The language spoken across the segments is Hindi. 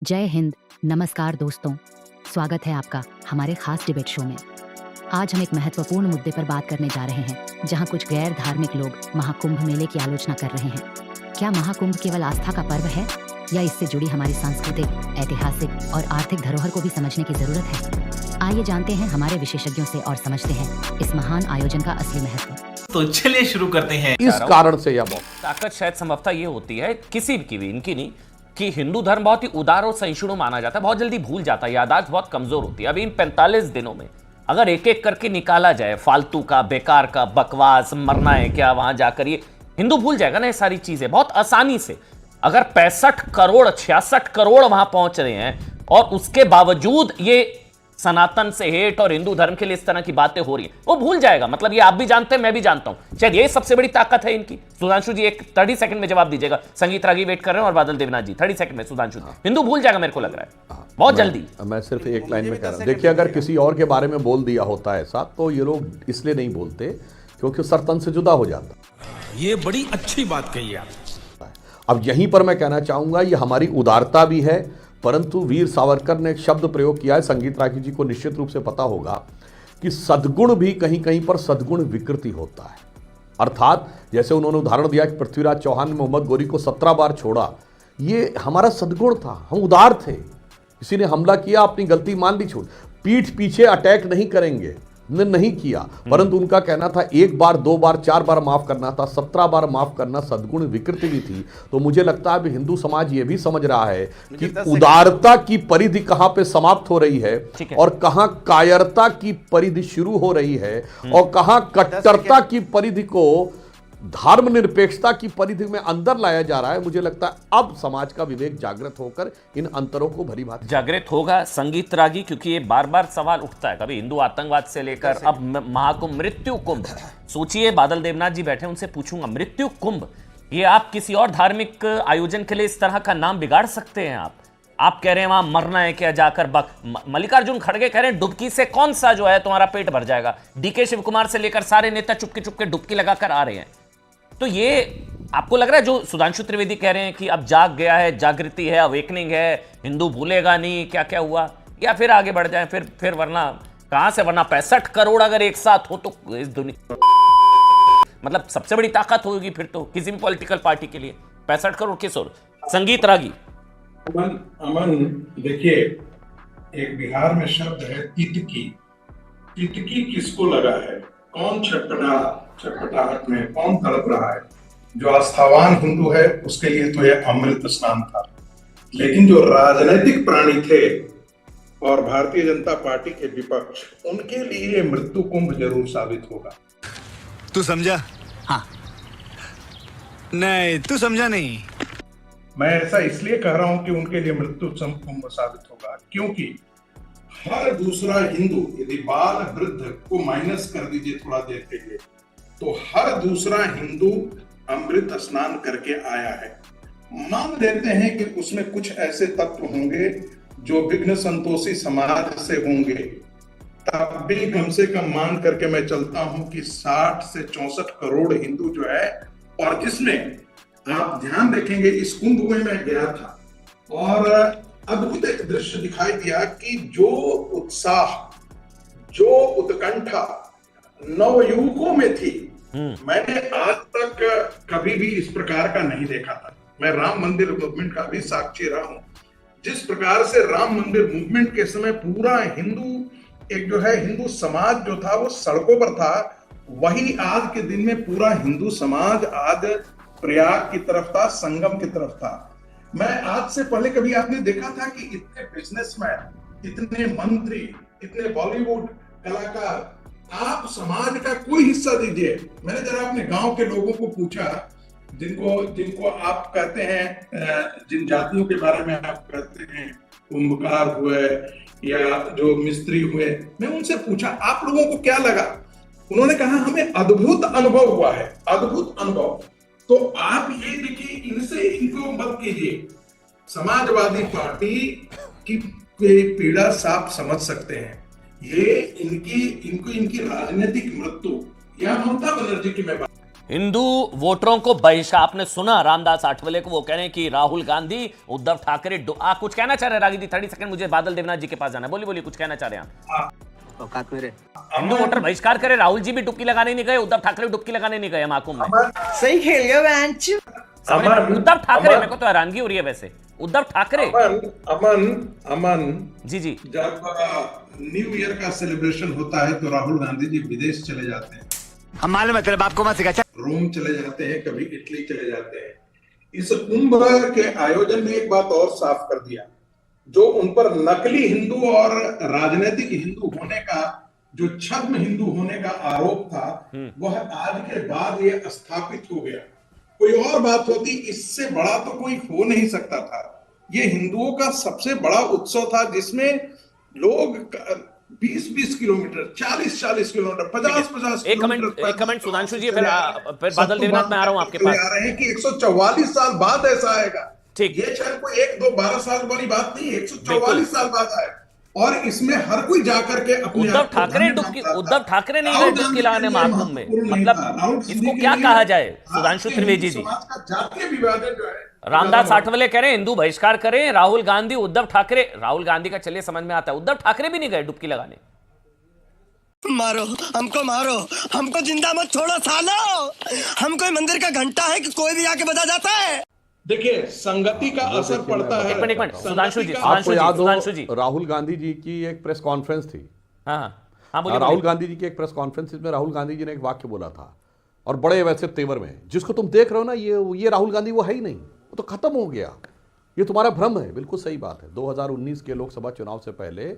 जय हिंद, नमस्कार दोस्तों। स्वागत है आपका हमारे खास डिबेट शो में। आज हम एक महत्वपूर्ण मुद्दे पर बात करने जा रहे हैं, जहां कुछ गैर धार्मिक लोग महाकुंभ मेले की आलोचना कर रहे हैं। क्या महाकुंभ केवल आस्था का पर्व है या इससे जुड़ी हमारी सांस्कृतिक, ऐतिहासिक और आर्थिक धरोहर को भी समझने की जरूरत है? आइए जानते हैं हमारे विशेषज्ञों से और समझते हैं इस महान आयोजन का असली महत्व। तो चलिए शुरू करते हैं। इस कारण से यह बहुत ताकत शायद संभवतः ये होती है किसी की भी, इनकी नहीं, कि हिंदू धर्म बहुत ही उदार और सहिष्णु माना जाता है, बहुत जल्दी भूल जाता है, याददाश्त बहुत कमजोर होती है। अभी इन 45 दिनों में अगर एक एक करके निकाला जाए फालतू का, बेकार का, बकवास, मरना है क्या वहां जाकर, ये हिंदू भूल जाएगा ना ये सारी चीजें बहुत आसानी से। अगर 65 करोड़ 66 करोड़ वहां पहुंच रहे हैं और उसके बावजूद ये सनातन से हेट और हिंदू धर्म के लिए इस तरह की बातें हो रही हैं, वो भूल जाएगा। मतलब ये आप भी जानते हैं, मैं भी जानता हूं, शायद ये सबसे बड़ी ताकत है इनकी। सुधांशु जी एक 30 सेकंड में जवाब दीजिएगा। संगीत रागी वेट कर रहे हैं और बादल देवनाथ जी 30 सेकंड में। सुधांशु जी, हिंदू भूल जाएगा मेरे को लग रहा है बहुत जल्दी। मैं सिर्फ एक लाइन में कह रहा हूं, देखिए अगर किसी और के बारे में बोल दिया होता है ऐसा, तो ये लोग इसलिए नहीं बोलते क्योंकि सर तन से जुदा हो जाता। ये बड़ी अच्छी बात कही आप। अब यहीं पर मैं कहना चाहूंगा, ये हमारी उदारता भी है, परंतु वीर सावरकर ने एक शब्द प्रयोग किया है, संगीत रागी जी को निश्चित रूप से पता होगा, कि सद्गुण भी कहीं कहीं पर सद्गुण विकृति होता है। अर्थात जैसे उन्होंने उदाहरण दिया कि पृथ्वीराज चौहान ने मोहम्मद गोरी को 17 बार छोड़ा, ये हमारा सद्गुण था, हम उदार थे। किसी ने हमला किया, अपनी गलती मान ली, छोड़, पीठ पीछे अटैक नहीं करेंगे, ने नहीं किया, परंतु उनका कहना था 1 बार 2 बार 4 बार माफ करना था, 17 बार माफ करना सद्गुण विकृति भी थी। तो मुझे लगता है अभी हिंदू समाज ये भी समझ रहा है कि उदारता की परिधि कहां पे समाप्त हो रही है और कहां कायरता की परिधि शुरू हो रही है और कहां कट्टरता की परिधि को धर्मनिरपेक्षता की परिधि में अंदर लाया जा रहा है। मुझे लगता है अब समाज का विवेक जागृत होकर इन अंतरों को भली भांति जागृत होगा। संगीत रागी, क्योंकि ये बार बार सवाल उठता है, कभी हिंदू आतंकवाद से लेकर अब महाकुंभ, मृत्यु कुंभ। सोचिए, बादल देवनाथ जी बैठे, उनसे पूछूंगा, मृत्यु कुंभ ये आप किसी और धार्मिक आयोजन के लिए इस तरह का नाम बिगाड़ सकते हैं? आप कह रहे हैं वहां मरना है क्या जाकर, मल्लिकार्जुन खड़गे कह रहे हैं डुबकी से कौन सा जो है तुम्हारा पेट भर जाएगा। डीके शिव कुमार से लेकर सारे नेता चुपके चुपके डुबकी लगाकर आ रहे हैं। तो ये आपको लग रहा है जो सुधांशु त्रिवेदी कह रहे हैं कि अब जाग गया है, जागृति है, अवेकनिंग है, हिंदू भूलेगा नहीं क्या क्या हुआ, या फिर आगे बढ़ जाए, फिर वरना कहां से, वरना 65 करोड़ अगर एक साथ हो तो इस दुनिया मतलब सबसे बड़ी ताकत होगी फिर तो किसी भी पॉलिटिकल पार्टी के लिए। 65 करोड़ किस और। संगीत रागी। अमन देखिए, एक बिहार में शब्द है तितकी। तितकी किसको लगा है? कौन छटपटाहट में कौन तड़प रहा है? जो आस्थावान हिंदू है उसके लिए तो यह अमृत स्नान था, लेकिन जो राजनीतिक प्राणी थे और भारतीय जनता पार्टी के विपक्ष, उनके लिए मृत्यु कुंभ जरूर साबित होगा। तू समझा? हाँ। नहीं, तू समझा नहीं। मैं ऐसा इसलिए कह रहा हूं कि उनके लिए मृत्यु कुंभ साबित होगा क्योंकि हर दूसरा हिंदू, यदि बाल वृद्ध को माइनस कर दीजिए थोड़ा देर के लिए, तो हर दूसरा हिंदू अमृत स्नान करके आया है। मान लेते हैं कि उसमें कुछ ऐसे तत्व होंगे जो विघ्न संतोषी समाज से होंगे, तब भी कम से कम मान करके मैं चलता हूं कि 60 से 64 करोड़ हिंदू जो है, और जिसमें आप ध्यान रखेंगे इस कुंभ में मैं गया था और अद्भुत एक दृश्य दिखाई दिया कि जो उत्साह, जो उत्कंठा नवयुवकों में थी, मैंने आज तक कभी भी इस प्रकार का नहीं देखा था। मैं राम मंदिर मूवमेंट का भी साक्षी रहा हूं। जिस प्रकार से राम मंदिर मूवमेंट के समय पूरा हिंदू, एक जो है हिंदू समाज जो था वो सड़कों पर था, वही आज के दिन में पूरा हिंदू समाज आज प्रयाग की तरफ था, संगम की तरफ था। मैं आज से पहले कभी आपने देखा था कि इतने बिजनेसमैन, इतने मंत्री, इतने बॉलीवुड कलाकार, आप समाज का कोई हिस्सा दीजिए। मैंने जरा अपने गांव के लोगों को पूछा, जिनको आप कहते हैं, जिन जातियों के बारे में आप कहते हैं कुंभकार हुए या जो मिस्त्री हुए, मैं उनसे पूछा आप लोगों को क्या लगा? उन्होंने कहा हमें अद्भुत अनुभव हुआ है, अद्भुत अनुभव। तो आप ये देखिए, इनको मत कीजिए। समाजवादी पार्टी की पीड़ा साफ समझ सकते हैं। ये इनकी राजनीतिक मृत्यु या ममता बनर्जी की मैं बात हिंदू वोटरों को बहिष्कार, आपने सुना रामदास आठवले को, वो कह रहे हैं कि राहुल गांधी, उद्धव ठाकरे आप कुछ कहना चाह रहे हैं? रागी जी 30 सेकंड, मुझे बादल देवनाथ जी के पास जाना है। बोलिए बोलिए, कुछ कहना चाह रहे हैं आप? औकात मेरे हिंदू वोटर बहिष्कार करे, राहुल जी भी डुबकी लगाने नहीं गए, उद्धव ठाकरे भी डुबकी लगाने नहीं गए महाकुंभ में। सही खेल गया बेंच। उद्धव ठाकरे, मेरे को तो हैरानगी हो रही है वैसे, उद्धव ठाकरे। अमन जी जी, जब न्यू ईयर का सेलिब्रेशन होता है तो राहुल गांधी जी विदेश चले जाते हैं, हम मालूम है तेरे बाप को मत सिखा। रोम चले जाते हैं, कभी इटली चले जाते हैं। इस कुंभ के आयोजन ने एक बात और साफ कर दिया, जो उन पर नकली हिंदू और राजनीतिक हिंदू होने का, जो छद्म हिंदू होने का आरोप था, वह आज के बाद ये स्थापित हो गया। कोई और बात होती, इससे बड़ा तो कोई हो नहीं सकता था। ये हिंदुओं का सबसे बड़ा उत्सव था, जिसमें लोग 20-20 किलोमीटर, 40-40 किलोमीटर, 50-50 एक कमेंट सुधांशु जी, फिर बादल देवनाथ में आ रहा हूं आपके पास। आ रहे हैं कि 144 साल बाद ऐसा आएगा। ठीक, ये शायद कोई 1-2-12 साल वाली बात नहीं, 144 साल बाद आएगा। और इसमें हर कोई जाकर के अपने उद्धव ठाकरे नहीं गए डुबकी लगाने महाकुंभ में, मतलब इसको क्या कहा जाए? सुधांशु त्रिवेदी जी, जातीय विभाजन जो है, रामदास आठवले कह रहे हैं हिंदू बहिष्कार करें, राहुल गांधी, उद्धव ठाकरे, राहुल गांधी का चलिए समझ में आता है, उद्धव ठाकरे भी नहीं गए डुबकी लगाने। मारो हमको, हमको जिंदा मत छोड़ो सालो। हम कोई मंदिर का घंटा है कि कोई भी आके बजा जाता है। देखिए संगति का असर पड़ता है। एक मिनट सुधांशु जी, आपको याद सुधांशु जी, हो राहुल गांधी जी की एक प्रेस कॉन्फ्रेंस थी। हाँ बोलिए। राहुल गांधी जी की एक प्रेस कॉन्फ्रेंस में राहुल गांधी जी ने एक वाक्य बोला था, और बड़े वैसे तेवर में, जिसको तुम देख रहे हो ना, ये राहुल गांधी वो है ही नहीं, वो तो खत्म हो गया, ये तुम्हारा भ्रम है। बिल्कुल सही बात है। 2019 के लोकसभा चुनाव से पहले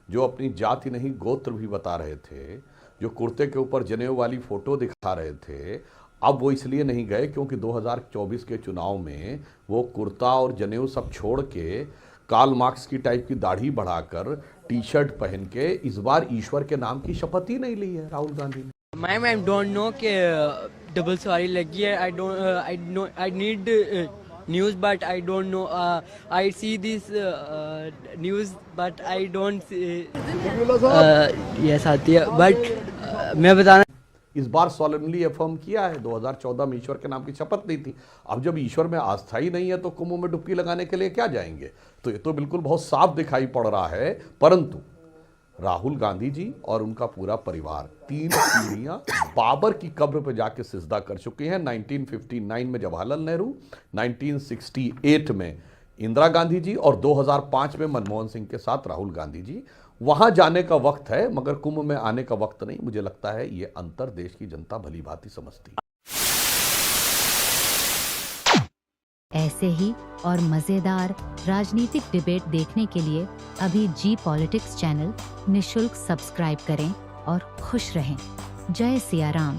जो अपनी जाति नहीं गोत्र भी बता रहे थे, जो कुर्ते के ऊपर जनेऊ वाली फोटो दिखा रहे थे, अब वो इसलिए नहीं गए क्योंकि 2024 के चुनाव में वो कुर्ता और जनेऊ सब छोड़ के कार्ल मार्क्स की टाइप की दाढ़ी बढ़ाकर टी शर्ट पहन के इस बार ईश्वर के नाम की शपथ ही नहीं ली है राहुल गांधी ने। मैम आई डोंट नो कि डबल सवारी लगी है। I need news but I don't know. I see this news but I don't yes आती है, बट मैं बताना इस बार सॉलेमनली अफर्म किया है, 2014 में ईश्वर के नाम की शपथ ली थी। अब जब ईश्वर में आस्था ही नहीं है तो कुंभ में डुबकी लगाने के लिए क्या जाएंगे? तो ये तो बिल्कुल बहुत साफ दिखाई पड़ रहा है। परंतु राहुल गांधी जी और उनका पूरा परिवार 3 पीढ़ियां बाबर की कब्र पर जाके सिजदा कर चुके हैं। 1959 में जवाहरलाल नेहरू, 1968 में इंदिरा गांधी जी और 2005 में मनमोहन सिंह के साथ राहुल गांधी जी। वहां जाने का वक्त है, मगर कुंभ में आने का वक्त नहीं। मुझे लगता है ये अंतर देश की जनता भली भांति समझती। ऐसे ही और मजेदार राजनीतिक डिबेट देखने के लिए अभी जी पॉलिटिक्स चैनल निशुल्क सब्सक्राइब करें और खुश रहें। जय सिया राम।